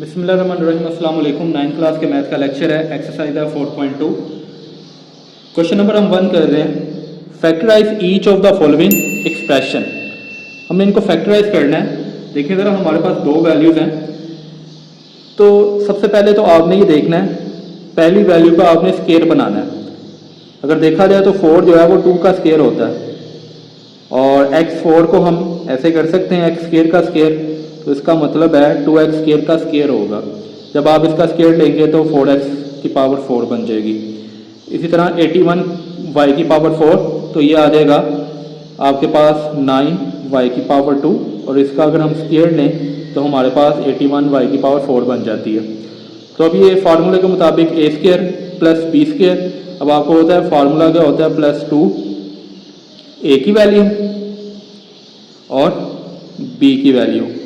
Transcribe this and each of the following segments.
बिस्मिल्लाहिर्रहमानिर्रहीम। अस्सलाम वालेकुम। 9th क्लास के मैथ का लेक्चर है, एक्सरसाइज है 4.2। क्वेश्चन नंबर हम 1 कर रहे हैं। Factorise each of the following expression. हमने इनको फैक्टराइज करना है। देखिए ज़रा, हमारे पास दो वैल्यूज़ हैं। तो सबसे पहले तो आपने ये देखना है, पहली वैल्यू का आपने स्केयर बनाना है। अगर देखा जाए तो 4 जो है वो 2 का स्केयर होता है, और x4 को हम ऐसे कर सकते हैं x स्केयर का स्केयर, तो इसका मतलब है 2x स्केयर का स्केयर होगा। जब आप इसका स्केयर लेंगे तो 4x की पावर 4 बन जाएगी। इसी तरह 81y की पावर 4, तो ये आ जाएगा आपके पास 9y की पावर 2, और इसका अगर हम स्केयर लें तो हमारे पास 81y की पावर 4 बन जाती है। तो अब ये फार्मूले के मुताबिक a square plus b square, अब आपको होता है फार्मूला क्या होता है, प्लस 2a की वैल्यू और b की वैल्यू।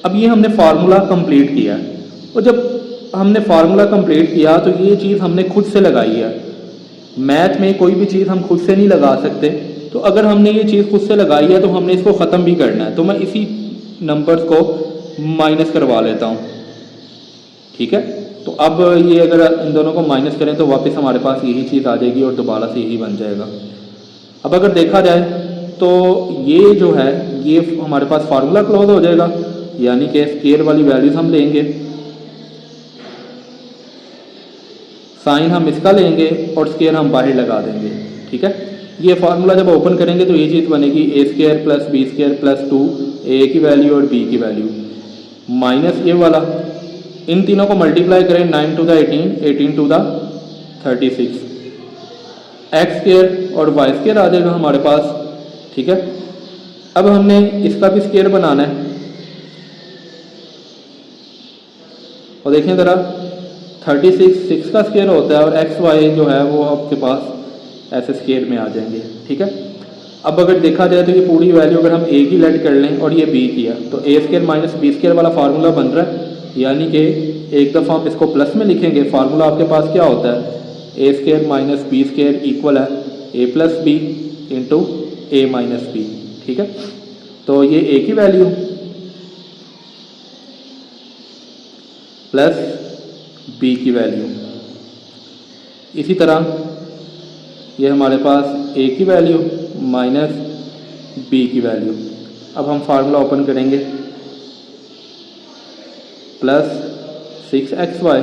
अब ये हमने फार्मूला कंप्लीट किया, और जब हमने फार्मूला कंप्लीट किया तो ये चीज़ हमने खुद से लगाई है। मैथ में कोई भी चीज़ हम खुद से नहीं लगा सकते, तो अगर हमने ये चीज़ खुद से लगाई है तो हमने इसको ख़त्म भी करना है। तो मैं इसी नंबर्स को माइनस करवा लेता हूँ, ठीक है। तो अब ये अगर इन दोनों को माइनस करें तो वापस हमारे पास यही चीज़ आ जाएगी और दोबारा से यही बन जाएगा। अब अगर देखा जाए तो ये जो है ये हमारे पास फार्मूला क्लोज हो जाएगा, यानी कि स्केयर वाली वैल्यूज हम लेंगे, साइन हम इसका लेंगे और स्केयर हम बाहर लगा देंगे, ठीक है। ये फार्मूला जब ओपन करेंगे तो ये चीज़ बनेगी a square plus b square plus 2a की वैल्यू और b की वैल्यू माइनस ये वाला, इन तीनों को मल्टीप्लाई करें 9 to the 18, 18 to the 36, x square और y स्केयर आ जाएगा हमारे पास, ठीक है। अब हमने इसका भी स्केयर बनाना है, और देखें ज़रा 36 6 का स्केयर होता है, और एक्स वाई जो है वो आपके पास ऐसे स्केयर में आ जाएंगे, ठीक है। अब अगर देखा जाए तो ये पूरी वैल्यू अगर हम a की लेट कर लें और ये b की है, तो a square minus b square वाला फार्मूला बन रहा है, यानी कि एक दफ़ा हम इसको प्लस में लिखेंगे। फार्मूला आपके पास क्या होता है, a square minus b square equal है a plus B into a minus B, ठीक है। तो ये a की वैल्यू प्लस b की वैल्यू, इसी तरह ये हमारे पास a की वैल्यू माइनस b की वैल्यू। अब हम फार्मूला ओपन करेंगे, प्लस 6xy,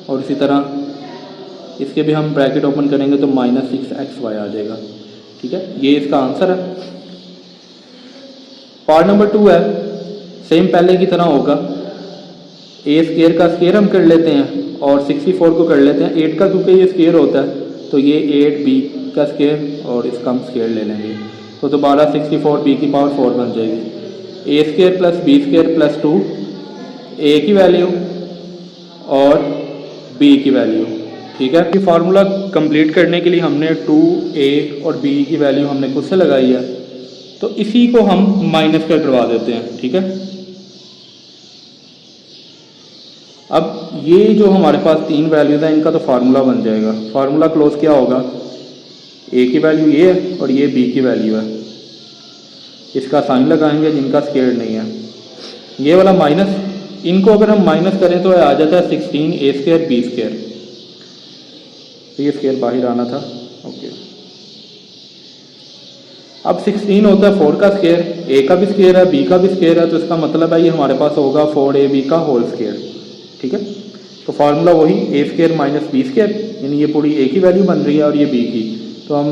और इसी तरह इसके भी हम ब्रैकेट ओपन करेंगे तो माइनस 6xy आ जाएगा, ठीक है। ये इसका आंसर है। पार्ट नंबर 2 है, सेम पहले की तरह होगा। a स्केयर का स्केयर हम कर लेते हैं और 64 को कर लेते हैं 8 का, क्योंकि ये स्केयर होता है तो ये 8b का स्केयर और इसका हम स्केयर ले लेंगे, तो दोबारा 64b की पावर 4 बन जाएगी। a square plus b square plus 2a की वैल्यू और b की वैल्यू, ठीक है। ये फार्मूला कंप्लीट करने के लिए हमने 2a और b की वैल्यू हमने खुद से लगाई है, तो इसी को हम माइनस करवा देते हैं, ठीक है। अब ये जो हमारे पास तीन वैल्यूज़ हैं इनका तो फार्मूला बन जाएगा। फार्मूला क्लोज क्या होगा, a की वैल्यू ये है और ये b की वैल्यू है, इसका साइन लगाएंगे जिनका स्केयर नहीं है, ये वाला माइनस, इनको अगर हम माइनस करें तो आ जाता है 16a स्केयर b स्केयर, तो ये स्केयर बाहर आना था, ओके। अब 16 होता है 4 का स्केयर, a का भी स्केयर है b का भी स्केयर है, तो इसका मतलब है ये हमारे पास होगा 4ab का होल स्केयर, ठीक है। तो फार्मूला वही a square minus b square, यानी ये पूरी a की वैल्यू बन रही है और ये b की, तो हम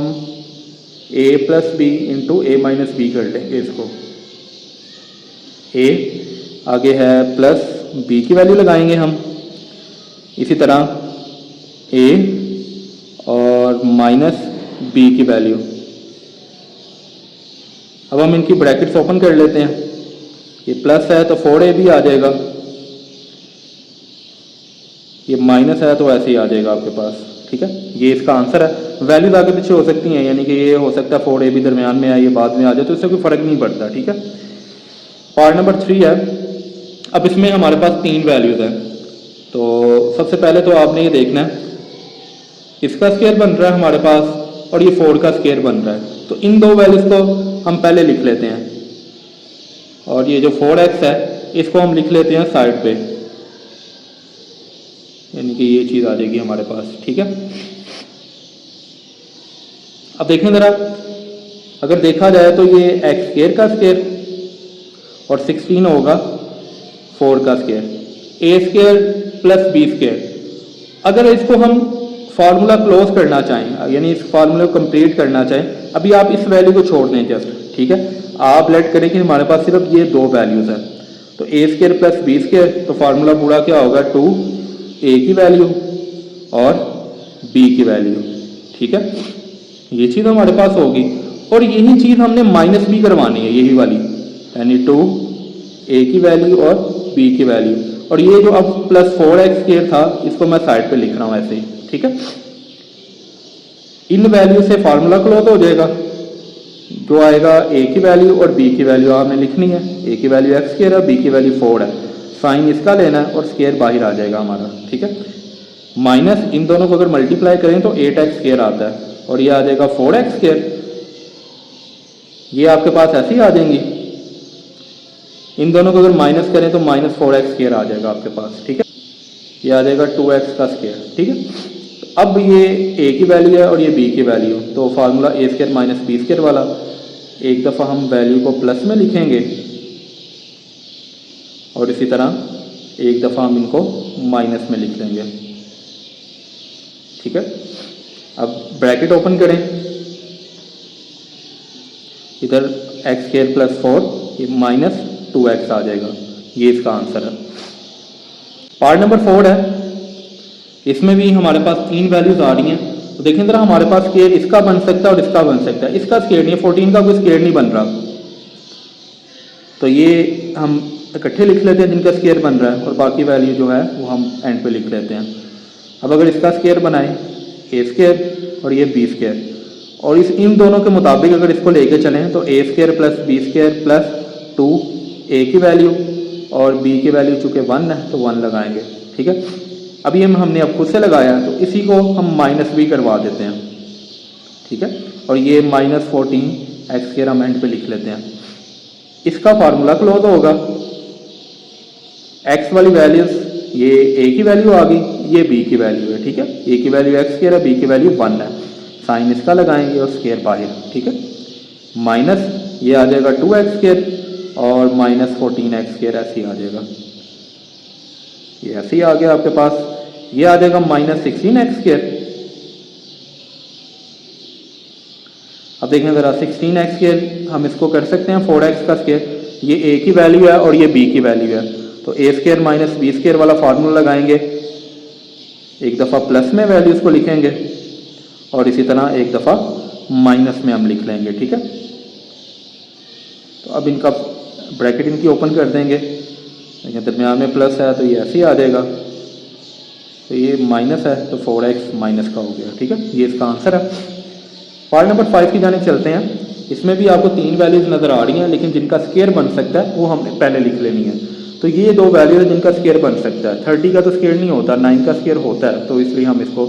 a plus B into a minus B कर लेंगे इसको। a आगे है प्लस b की वैल्यू लगाएंगे हम, इसी तरह a और माइनस b की वैल्यू। अब हम इनकी ब्रैकेट्स ओपन कर लेते हैं, ये प्लस है तो 4ab आ जाएगा, ये माइनस है तो ऐसे ही आ जाएगा आपके पास, ठीक है। ये इसका आंसर है। वैल्यूज आगे पीछे हो सकती हैं, यानी कि ये हो सकता है 4ab दरमियान में आए, ये बाद में आ जाए, तो इससे कोई फ़र्क नहीं पड़ता, ठीक है। पार्ट नंबर 3 है। अब इसमें हमारे पास तीन वैल्यूज़ हैं, तो सबसे पहले तो आपने ये देखना है, इसका स्केयर बन रहा है हमारे पास और ये 4 का स्केयर बन रहा है, तो इन दो वैल्यूज़ को हम पहले लिख लेते हैं, और ये जो 4x है इसको हम लिख लेते हैं साइड पे, यानी कि ये चीज़ आ जाएगी हमारे पास। ठीक है, अब देखें ज़रा, अगर देखा जाए तो ये एक्स स्केयर का स्केयर और 16 होगा 4 का स्केयर, ए स्केयर प्लस बी स्केयर। अगर इसको हम फार्मूला क्लोज करना चाहें, यानी इस फार्मूले को कंप्लीट करना चाहें, अभी आप इस वैल्यू को छोड़ दें जस्ट, ठीक है, आप लेट करें कि हमारे पास सिर्फ ये दो वैल्यूज़ है, तो A square plus B square, तो फार्मूला पूरा क्या होगा, 2a की वैल्यू और b की वैल्यू। ठीक है, ये चीज़ हमारे पास होगी, और यही चीज़ हमने माइनस भी करवानी है, यही वाली, यानी 2a की वैल्यू और b की वैल्यू, और ये जो अब प्लस 4x स्केयर था इसको मैं साइड पे लिख रहा हूँ ऐसे ही। ठीक है, इन वैल्यू से फार्मूला क्लोज हो जाएगा, जो आएगा a की वैल्यू और b की वैल्यू आपने लिखनी है, a की वैल्यू x स्केयर है, b की वैल्यू 4 है, साइन इसका लेना है और स्केयर बाहर आ जाएगा हमारा। ठीक है, माइनस इन दोनों को अगर मल्टीप्लाई करें तो 8x स्केयर आता है और ये आ जाएगा 4x स्केयर, ये आपके पास ऐसे ही आ जाएंगी। इन दोनों को अगर माइनस करें तो माइनस 4x स्केयर आ जाएगा आपके पास। ठीक है, ये आ जाएगा 2x का स्केयर। ठीक है, अब ये a की वैल्यू है और ये b की वैल्यू, तो formula a square minus b square वाला, एक दफ़ा हम वैल्यू को प्लस में लिखेंगे और इसी तरह एक दफ़ा हम इनको माइनस में लिख लेंगे। ठीक है, अब ब्रैकेट ओपन करें, इधर एक्स स्केयर प्लस 4, ये माइनस 2x आ जाएगा, ये इसका आंसर है। पार्ट नंबर 4 है, इसमें भी हमारे पास तीन वैल्यूज आ रही हैं, तो देखें जरा, हमारे पास स्केयर इसका बन सकता है और इसका बन सकता है, इसका स्केयर नहीं है, 14 का कोई स्केयर नहीं बन रहा, तो ये हम इकट्ठे लिख लेते हैं जिनका स्केयर बन रहा है, और बाकी वैल्यू जो है वो हम एंड पे लिख लेते हैं। अब अगर इसका स्केयर बनाएं ए स्केयर और ये बी स्केयर, और इस इन दोनों के मुताबिक अगर इसको लेके चलें तो A square plus B square plus 2a की वैल्यू और b की वैल्यू चूँकि 1 है तो 1 लगाएंगे। ठीक है, अब ये हमने अब खुद से लगाया है, तो इसी को हम माइनस भी करवा देते हैं। ठीक है, और ये माइनस 14x स्केयर हम एंड पे लिख लेते हैं, इसका फार्मूला क्लोज होगा, x वाली वैल्यूज, ये a की वैल्यू आ गई, ये b की वैल्यू है। ठीक है, a की वैल्यू x स्केयर है, b की वैल्यू 1 है, साइन इसका लगाएंगे और स्केयर बाहर। ठीक है, माइनस ये आ जाएगा 2x स्केयर और माइनस 14x स्केयर ऐसे ही आ जाएगा, ये ऐसे ही आ गया आपके पास, ये आ जाएगा माइनस 16x स्केयर। अब देखें जरा, 16x स्केयर हम इसको कर सकते हैं 4x का स्केयर, ये a की वैल्यू है और ये b की वैल्यू है, तो a square minus b square वाला फार्मूला लगाएंगे, एक दफ़ा प्लस में वैल्यूज को लिखेंगे और इसी तरह एक दफ़ा माइनस में हम लिख लेंगे। ठीक है, तो अब इनका ब्रैकेट इनकी ओपन कर देंगे, दरमियान में प्लस है तो ये ऐसे ही आ जाएगा, तो ये माइनस है तो 4x माइनस का हो गया। ठीक है, ये इसका आंसर है। पार्ट नंबर 5 की जाने चलते हैं, इसमें भी आपको तीन वैल्यूज नज़र आ रही हैं, लेकिन जिनका स्केयर बन सकता है वो हमने पहले लिख लेनी है। तो ये दो वैल्यू है जिनका स्केयर बन सकता है, 30 का तो स्केयर नहीं होता, 9 का स्केयर होता है, तो इसलिए हम इसको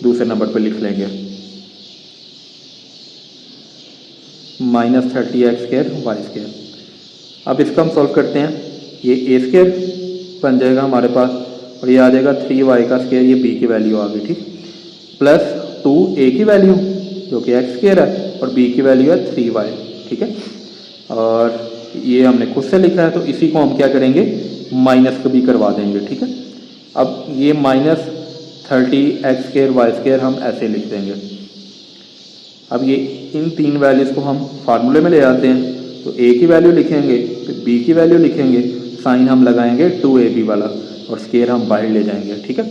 दूसरे नंबर पर लिख लेंगे, minus 30x square Y square. अब इसका हम सॉल्व करते हैं, ये ए स्केयर बन जाएगा हमारे पास और ये आ जाएगा 3y का स्केयर, ये b की वैल्यू आ गई। ठीक, प्लस 2a की वैल्यू जो कि x स्केयर है और b की वैल्यू है 3y। ठीक है, और ये हमने खुद से लिखा है, तो इसी को हम क्या करेंगे, माइनस को भी करवा देंगे। ठीक है, अब ये minus 30x square Y square हम ऐसे लिख देंगे। अब ये इन तीन वैल्यूज़ को हम फार्मूले में ले आते हैं, तो a की वैल्यू लिखेंगे, फिर b की वैल्यू लिखेंगे, साइन हम लगाएंगे 2ab वाला और स्केयर हम बाहर ले जाएंगे। ठीक है,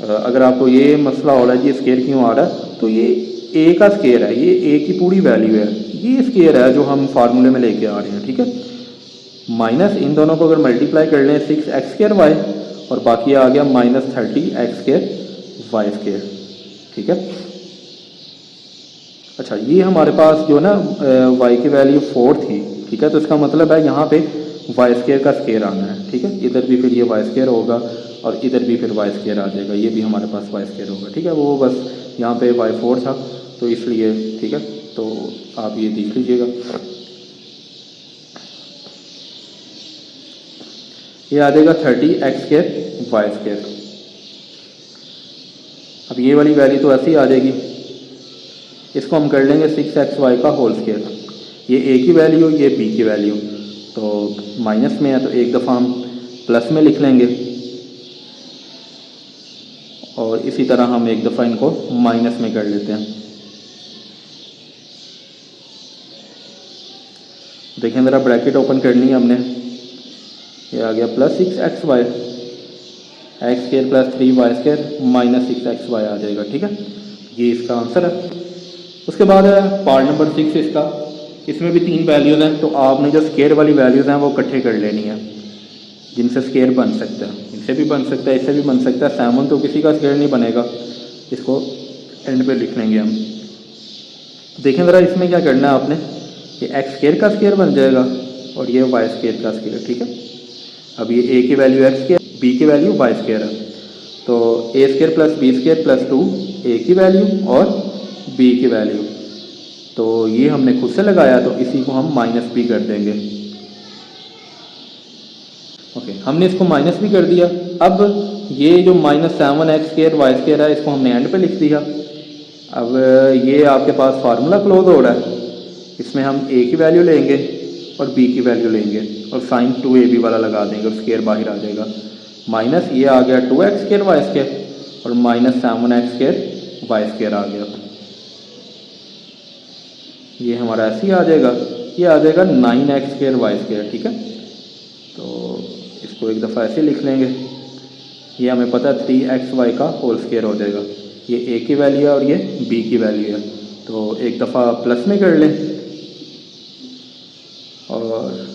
अगर आपको ये मसला हो रहा है कि स्केयर क्यों आ रहा है, तो ये a का स्केयर है, ये a की पूरी वैल्यू है, ये स्केयर है जो हम फार्मूले में लेके आ रहे हैं। ठीक है, माइनस इन दोनों को अगर मल्टीप्लाई कर लें 6x स्केयर वाई और बाकी आ गया minus 30x square Y square. ठीक है, अच्छा, ये हमारे पास जो ना y की वैल्यू 4 थी। ठीक है, तो इसका मतलब है यहाँ पे वाई स्केयर का स्केयर आना है। ठीक है, इधर भी फिर ये वाई स्केयर होगा और इधर भी फिर वाई स्केयर आ जाएगा, ये भी हमारे पास वाई स्केयर होगा। ठीक है, वो बस यहाँ पे y4 था तो इसलिए। ठीक है, तो आप ये देख लीजिएगा। ये आ जाएगा 30x² y²। अब ये वाली वैल्यू तो ऐसी आ जाएगी, इसको हम कर लेंगे 6xy का होल स्क्वायर। ये a की वैल्यू, ये b की वैल्यू, तो माइनस में है तो एक दफ़ा हम प्लस में लिख लेंगे और इसी तरह हम एक दफ़ा इनको माइनस में कर लेते हैं। देखें ज़रा, ब्रैकेट ओपन करनी है हमने, ये आ गया plus 6xy x² plus 3y² minus 6xy आ जाएगा। ठीक है, ये इसका आंसर है। उसके बाद है पार्ट नंबर 6 इसका, इसमें भी 3 वैल्यूज़ हैं, तो आपने जो स्केयर वाली वैल्यूज़ हैं वो इकट्ठे कर लेनी है, जिनसे स्केयर बन सकता है। इससे भी बन सकता है, इससे भी बन सकता है। 7 तो किसी का स्केयर नहीं बनेगा, इसको एंड पे लिख लेंगे हम। देखें ज़रा, इसमें क्या करना है आपने, ये x² का स्केयर बन जाएगा और ये y² का स्केयर। ठीक है, अब ये a की वैल्यू x², b की वैल्यू y² है, तो a² plus b² plus 2 a की वैल्यू और b की वैल्यू, तो ये हमने खुद से लगाया, तो इसी को हम माइनस भी कर देंगे। ओके, हमने इसको माइनस भी कर दिया। अब ये जो -7x² y² है, इसको हमने एंड पे लिख दिया। अब ये आपके पास फार्मूला क्लोज हो रहा है, इसमें हम a की वैल्यू लेंगे और b की वैल्यू लेंगे और साइन 2ab वाला लगा देंगे और स्केयर बाहर आ जाएगा। माइनस ये आ गया 2x² y² और -7x² y² आ गया, ये हमारा ऐसे ही आ जाएगा। ये आ जाएगा 9x² y²। ठीक है, तो इसको एक दफ़ा ऐसे लिख लेंगे। ये हमें पता है 3xy का होल स्क्वायर हो जाएगा। ये a की वैल्यू है और ये b की वैल्यू है, तो एक दफ़ा प्लस में कर लें और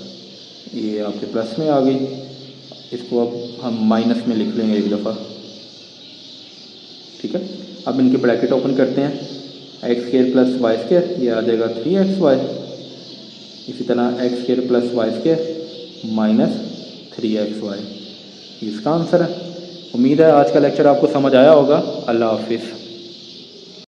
ये आपके प्लस में आ गई। इसको अब हम माइनस में लिख लेंगे एक दफ़ा। ठीक है, अब इनके ब्रैकेट ओपन करते हैं, x² प्लस y², ये आ जाएगा 3xy। इसी तरह x² plus y² minus 3xy, इसका आंसर है। उम्मीद है आज का लेक्चर आपको समझ आया होगा। अल्लाह हाफिज़।